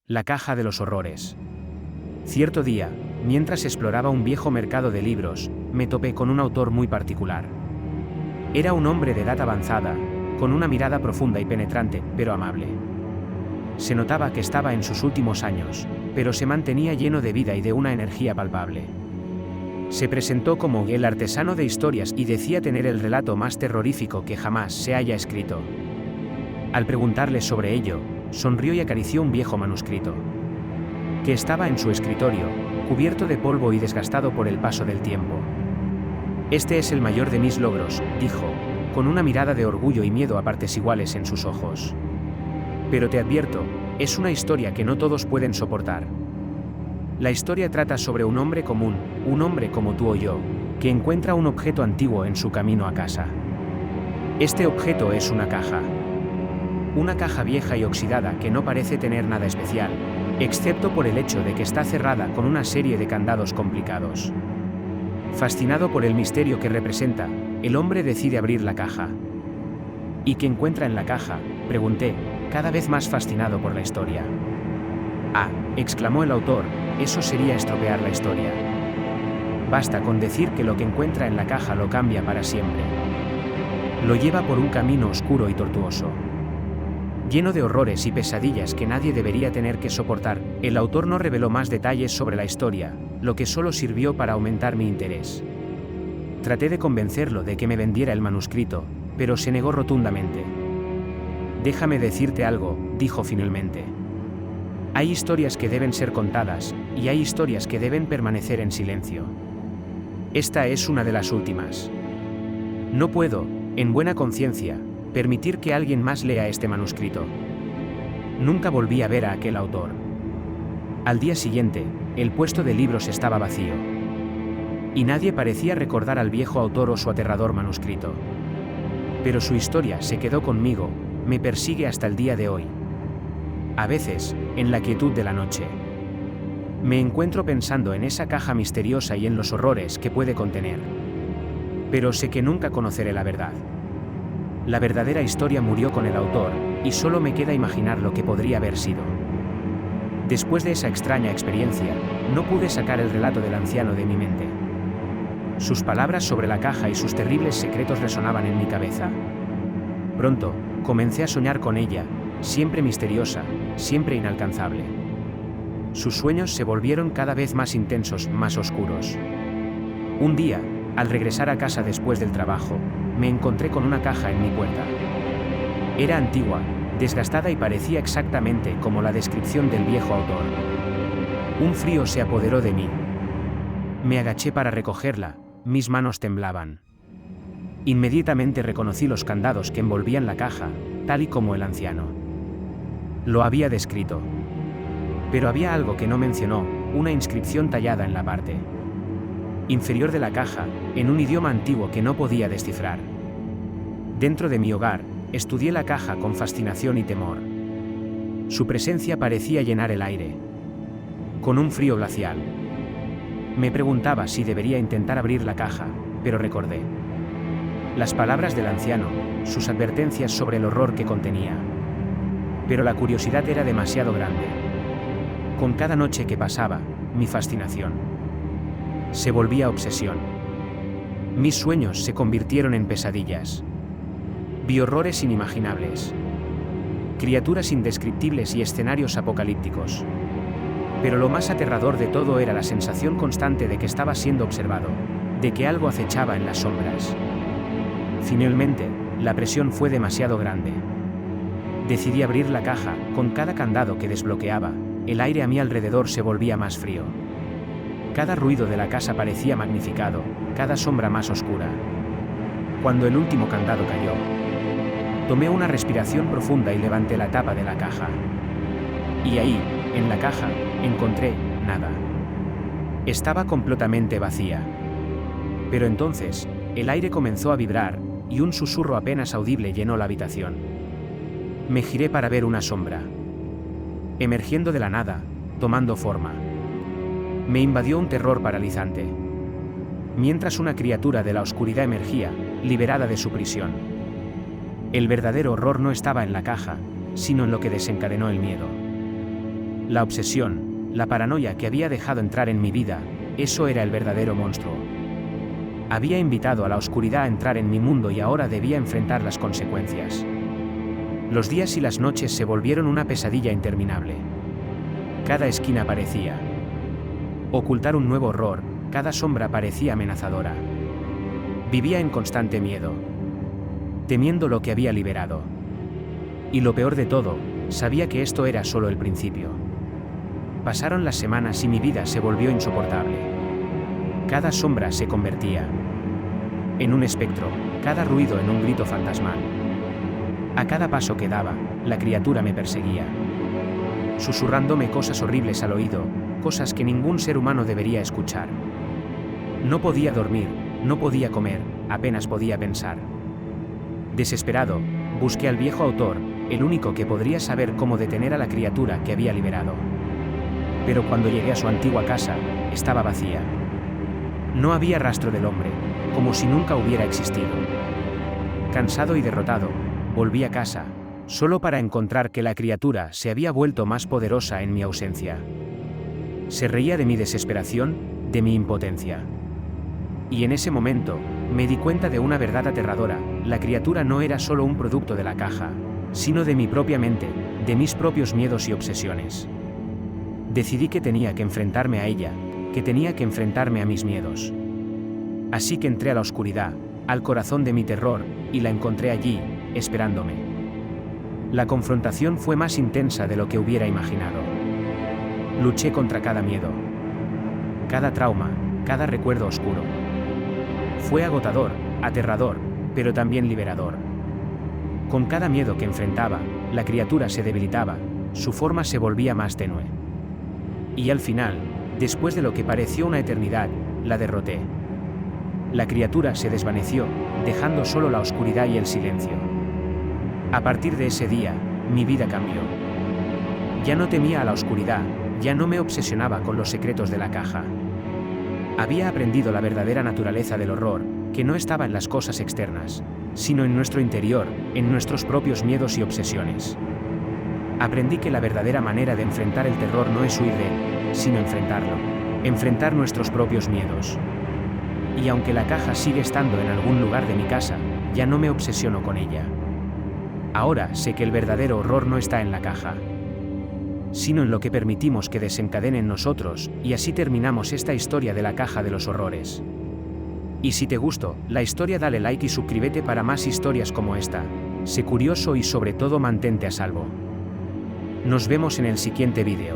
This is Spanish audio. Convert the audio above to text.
La caja de los horrores. Cierto día, mientras exploraba un viejo mercado de libros, me topé con un autor muy particular. Era un hombre de edad avanzada, con una mirada profunda y penetrante, pero amable. Se notaba que estaba en sus últimos años, pero se mantenía lleno de vida y de una energía palpable. Se presentó como el artesano de historias y decía tener el relato más terrorífico que jamás se haya escrito. Al preguntarle sobre ello, sonrió y acarició un viejo manuscrito que estaba en su escritorio, cubierto de polvo y desgastado por el paso del tiempo. Este es el mayor de mis logros, dijo, con una mirada de orgullo y miedo a partes iguales en sus ojos. Pero te advierto, es una historia que no todos pueden soportar. La historia trata sobre un hombre común, un hombre como tú o yo, que encuentra un objeto antiguo en su camino a casa. Este objeto es una caja. Una caja vieja y oxidada que no parece tener nada especial, excepto por el hecho de que está cerrada con una serie de candados complicados. Fascinado por el misterio que representa, el hombre decide abrir la caja. ¿Y qué encuentra en la caja?, pregunté, cada vez más fascinado por la historia. Ah, exclamó el autor, eso sería estropear la historia. Basta con decir que lo que encuentra en la caja lo cambia para siempre. Lo lleva por un camino oscuro y tortuoso, lleno de horrores y pesadillas que nadie debería tener que soportar. El autor no reveló más detalles sobre la historia, lo que solo sirvió para aumentar mi interés. Traté de convencerlo de que me vendiera el manuscrito, pero se negó rotundamente. Déjame decirte algo, dijo finalmente. Hay historias que deben ser contadas, y hay historias que deben permanecer en silencio. Esta es una de las últimas. No puedo, en buena conciencia, permitir que alguien más lea este manuscrito. Nunca volví a ver a aquel autor. Al día siguiente, el puesto de libros estaba vacío. Y nadie parecía recordar al viejo autor o su aterrador manuscrito. Pero su historia se quedó conmigo, me persigue hasta el día de hoy. A veces, en la quietud de la noche, me encuentro pensando en esa caja misteriosa y en los horrores que puede contener. Pero sé que nunca conoceré la verdad. La verdadera historia murió con el autor, y solo me queda imaginar lo que podría haber sido. Después de esa extraña experiencia, no pude sacar el relato del anciano de mi mente. Sus palabras sobre la caja y sus terribles secretos resonaban en mi cabeza. Pronto, comencé a soñar con ella, siempre misteriosa, siempre inalcanzable. Sus sueños se volvieron cada vez más intensos, más oscuros. Un día, al regresar a casa después del trabajo, me encontré con una caja en mi puerta. Era antigua, desgastada y parecía exactamente como la descripción del viejo autor. Un frío se apoderó de mí. Me agaché para recogerla, mis manos temblaban. Inmediatamente reconocí los candados que envolvían la caja, tal y como el anciano lo había descrito. Pero había algo que no mencionó, una inscripción tallada en la parte inferior de la caja, en un idioma antiguo que no podía descifrar. Dentro de mi hogar, estudié la caja con fascinación y temor. Su presencia parecía llenar el aire con un frío glacial. Me preguntaba si debería intentar abrir la caja, pero recordé las palabras del anciano, sus advertencias sobre el horror que contenía. Pero la curiosidad era demasiado grande. Con cada noche que pasaba, mi fascinación se volvía obsesión. Mis sueños se convirtieron en pesadillas. Vi horrores inimaginables, criaturas indescriptibles y escenarios apocalípticos. Pero lo más aterrador de todo era la sensación constante de que estaba siendo observado, de que algo acechaba en las sombras. Finalmente, la presión fue demasiado grande. Decidí abrir la caja, con cada candado que desbloqueaba, el aire a mi alrededor se volvía más frío. Cada ruido de la casa parecía magnificado, cada sombra más oscura. Cuando el último candado cayó, tomé una respiración profunda y levanté la tapa de la caja. Y ahí, en la caja, encontré nada. Estaba completamente vacía. Pero entonces, el aire comenzó a vibrar, y un susurro apenas audible llenó la habitación. Me giré para ver una sombra emergiendo de la nada, tomando forma. Me invadió un terror paralizante. Mientras una criatura de la oscuridad emergía, liberada de su prisión. El verdadero horror no estaba en la caja, sino en lo que desencadenó el miedo. La obsesión, la paranoia que había dejado entrar en mi vida, eso era el verdadero monstruo. Había invitado a la oscuridad a entrar en mi mundo y ahora debía enfrentar las consecuencias. Los días y las noches se volvieron una pesadilla interminable. Cada esquina parecía ocultar un nuevo horror, cada sombra parecía amenazadora. Vivía en constante miedo, temiendo lo que había liberado. Y lo peor de todo, sabía que esto era solo el principio. Pasaron las semanas y mi vida se volvió insoportable. Cada sombra se convertía en un espectro, cada ruido en un grito fantasmal. A cada paso que daba, la criatura me perseguía, susurrándome cosas horribles al oído, cosas que ningún ser humano debería escuchar. No podía dormir, no podía comer, apenas podía pensar. Desesperado, busqué al viejo autor, el único que podría saber cómo detener a la criatura que había liberado. Pero cuando llegué a su antigua casa, estaba vacía. No había rastro del hombre, como si nunca hubiera existido. Cansado y derrotado, volví a casa, solo para encontrar que la criatura se había vuelto más poderosa en mi ausencia. Se reía de mi desesperación, de mi impotencia. Y en ese momento, me di cuenta de una verdad aterradora: la criatura no era solo un producto de la caja, sino de mi propia mente, de mis propios miedos y obsesiones. Decidí que tenía que enfrentarme a ella, que tenía que enfrentarme a mis miedos. Así que entré a la oscuridad, al corazón de mi terror, y la encontré allí, esperándome. La confrontación fue más intensa de lo que hubiera imaginado. Luché contra cada miedo, cada trauma, cada recuerdo oscuro. Fue agotador, aterrador, pero también liberador. Con cada miedo que enfrentaba, la criatura se debilitaba, su forma se volvía más tenue. Y al final, después de lo que pareció una eternidad, la derroté. La criatura se desvaneció, dejando solo la oscuridad y el silencio. A partir de ese día, mi vida cambió. Ya no temía a la oscuridad, ya no me obsesionaba con los secretos de la caja. Había aprendido la verdadera naturaleza del horror, que no estaba en las cosas externas, sino en nuestro interior, en nuestros propios miedos y obsesiones. Aprendí que la verdadera manera de enfrentar el terror no es huir de él, sino enfrentarlo, enfrentar nuestros propios miedos. Y aunque la caja sigue estando en algún lugar de mi casa, ya no me obsesiono con ella. Ahora sé que el verdadero horror no está en la caja, sino en lo que permitimos que desencadene en nosotros, y así terminamos esta historia de la caja de los horrores. Y si te gustó la historia, dale like y suscríbete para más historias como esta. Sé curioso y sobre todo mantente a salvo. Nos vemos en el siguiente vídeo.